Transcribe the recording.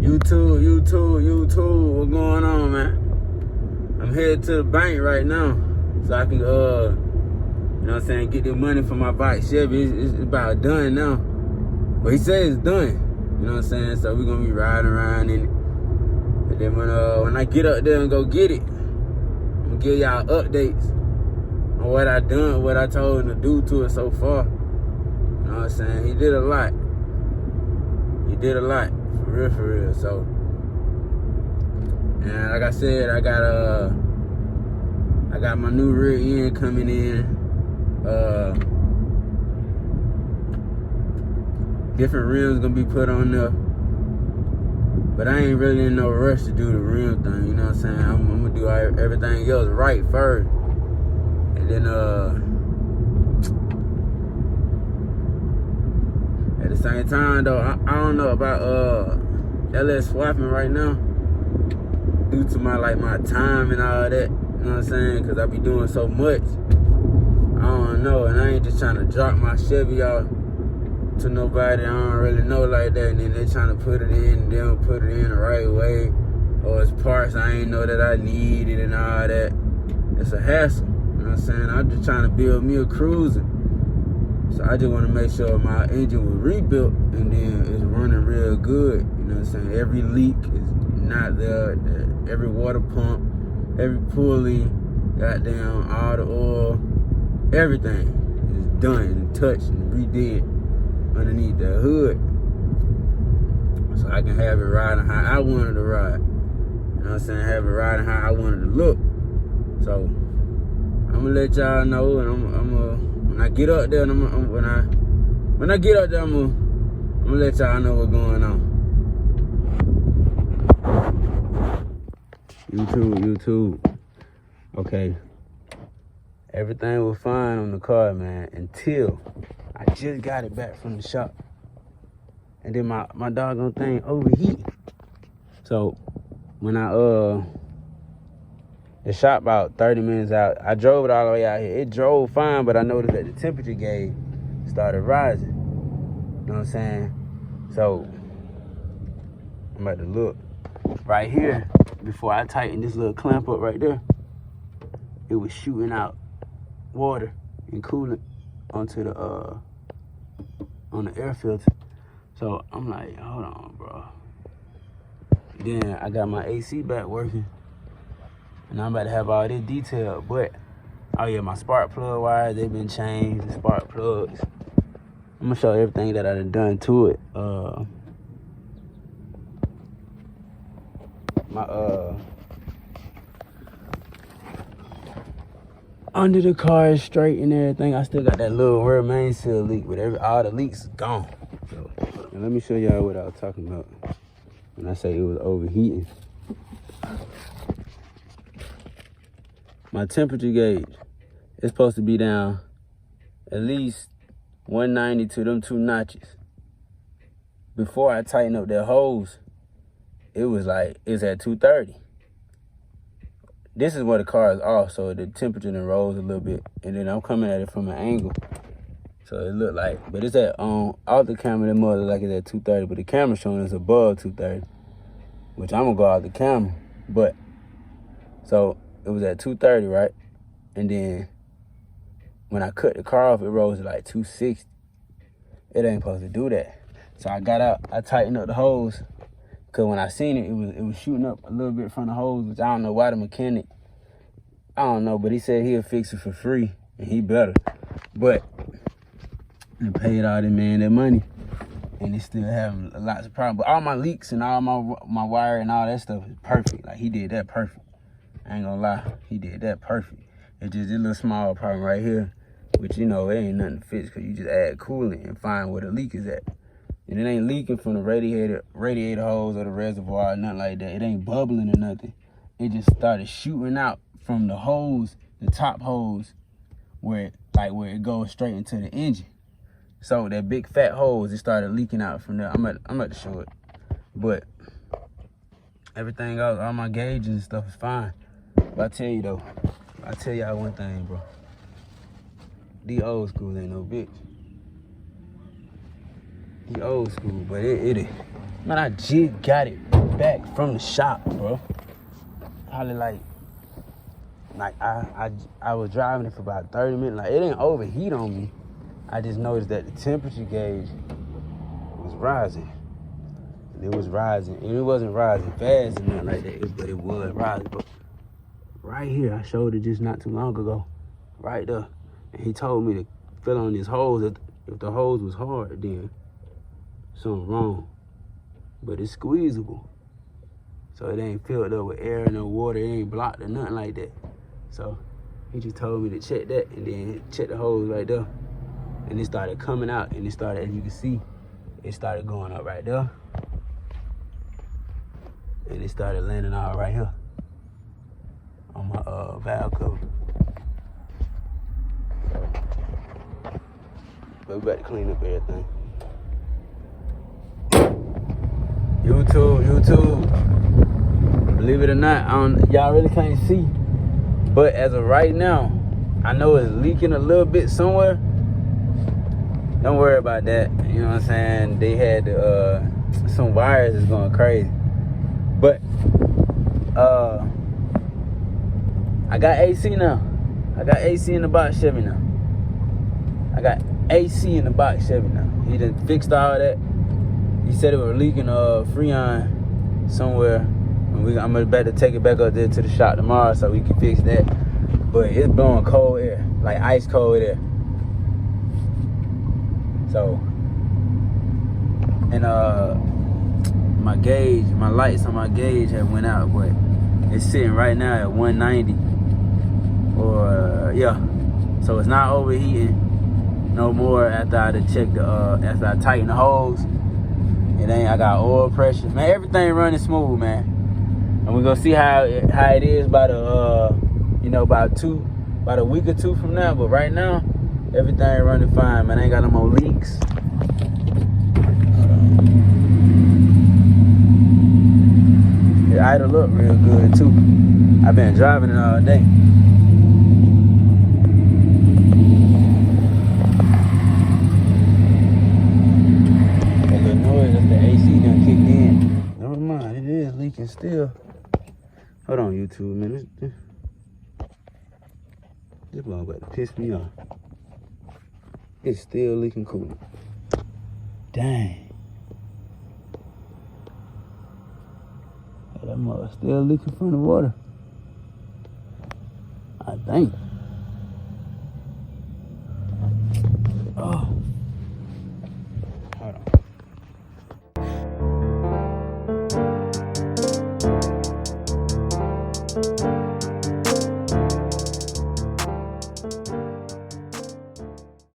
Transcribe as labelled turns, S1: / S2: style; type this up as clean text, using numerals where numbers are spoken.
S1: YouTube, what's going on, man? I'm headed to the bank right now so I can, you know what I'm saying, get the money for my bike. Chevy, it's about done now. But he said it's done, you know what I'm saying? So we're going to be riding around in it. And then when I get up there and go get it, I'm going to give y'all updates on what I done, what I told him to do to it so far. You know what I'm saying? He did a lot. For real. So, and like I said, I got my new rear end coming in. Different rims gonna be put on there. But I ain't really in no rush to do the rim thing, you know what I'm saying? I'm gonna do everything else right first. And then at the same time though, I don't know about LS swapping right now due to my time and all that, you know what I'm saying? Cause I be doing so much. I don't know, and I ain't just trying to drop my Chevy off to nobody I don't really know like that, and then they trying to put it in, and they don't put it in the right way, or it's parts I ain't know that I needed and all that. It's a hassle, you know what I'm saying? I'm just trying to build me a cruiser. So I just want to make sure my engine was rebuilt and then it's running real good. You know what I'm saying? Every leak is not there. Every water pump, every pulley, goddamn, all the oil, everything is done and touched and redid underneath the hood. So I can have it riding how I wanted to ride. You know what I'm saying? Have it riding how I wanted to look. So I'm gonna let y'all know, and I'm gonna when I get up there, I'm gonna let y'all know what's going on. YouTube. Okay. Everything was fine on the car, man, until I just got it back from the shop. And then my doggone thing overheat. So when the shop about 30 minutes out, I drove it all the way out here. It drove fine, but I noticed that the temperature gauge started rising. You know what I'm saying? So I'm about to look right here. Before I tighten this little clamp up right there, it was shooting out water and coolant onto the on the air filter. So I'm like, hold on, bro. Then I got my AC back working, and I'm about to have all this detailed. But oh yeah, my spark plug wires, they've been changed. The spark plugs. I'm gonna show everything that I done to it. Under the car is straight and everything. I still got that little rear main seal leak, but all the leaks is gone. So, and let me show y'all what I was talking about when I say it was overheating. My temperature gauge is supposed to be down at least 190 to them 2 notches. Before I tighten up that hose, it was at 230. This is where the car is off, so the temperature then rose a little bit, and then I'm coming at it from an angle, so it looked like, but it's at off the camera, it more like it's at 230, but the camera showing it's above 230, which I'm gonna go out the camera. But so it was at 230, right? And then when I cut the car off, it rose to like 260. It ain't supposed to do that. So I got out, I tightened up the hose. Cause when I seen it, it was shooting up a little bit from the hose, which I don't know why the mechanic, I don't know, but he said he'll fix it for free, and he better. But I paid all that man that money, and it's still having lots of problems. But all my leaks and all my wire and all that stuff is perfect. Like, he did that perfect. I ain't gonna lie, he did that perfect. It's just this little small problem right here, which, you know, it ain't nothing to fix, cause you just add coolant and find where the leak is at. And it ain't leaking from the radiator hose or the reservoir or nothing like that. It ain't bubbling or nothing. It just started shooting out from the hose, the top hose, where it goes straight into the engine. So that big fat hose, it started leaking out from there. I'm about to show it. But everything else, all my gauges and stuff is fine. But I tell you though, I tell y'all one thing, bro. These old schools ain't no bitch. He old school, but it Man, I just got it back from the shop, bro. Probably like I was driving it for about 30 minutes. Like, it didn't overheat on me. I just noticed that the temperature gauge was rising. And it was rising. And it wasn't rising fast or nothing like that, but it was rising. But right here, I showed it just not too long ago. Right there. And he told me to fill on these holes. If the hose was hard, then something wrong. But it's squeezable. So it ain't filled up with air, no water, it ain't blocked or nothing like that. So he just told me to check that and then check the hose right there. And it started coming out and it started, as you can see, it started going up right there. And it started landing out right here on my valve cover. But we about to clean up everything. YouTube. Believe it or not, y'all really can't see. But as of right now, I know it's leaking a little bit somewhere. Don't worry about that. You know what I'm saying? They had some wires is going crazy. But I got AC now. I got AC in the box Chevy now. I got AC in the box Chevy now. He done fixed all that. He said it was leaking Freon somewhere. And I'm about to take it back up there to the shop tomorrow so we can fix that. But it's blowing cold air, like ice cold air. So, and my gauge, my lights on my gauge have went out, but it's sitting right now at 190. Or yeah, so it's not overheating no more after I check after I tighten the hose. It ain't. I got oil pressure, man. Everything running smooth, man. And we're gonna see how it is by the about a week or two from now. But right now, everything running fine, man. I ain't got no more leaks. It idle up real good too. I've been driving it all day. That little noise that the AC done kicked in. Never mind, it is leaking still. Hold on, YouTube, man. This one about to piss me off. It's still leaking coolant. Dang. That mother still leaking from the water. I think.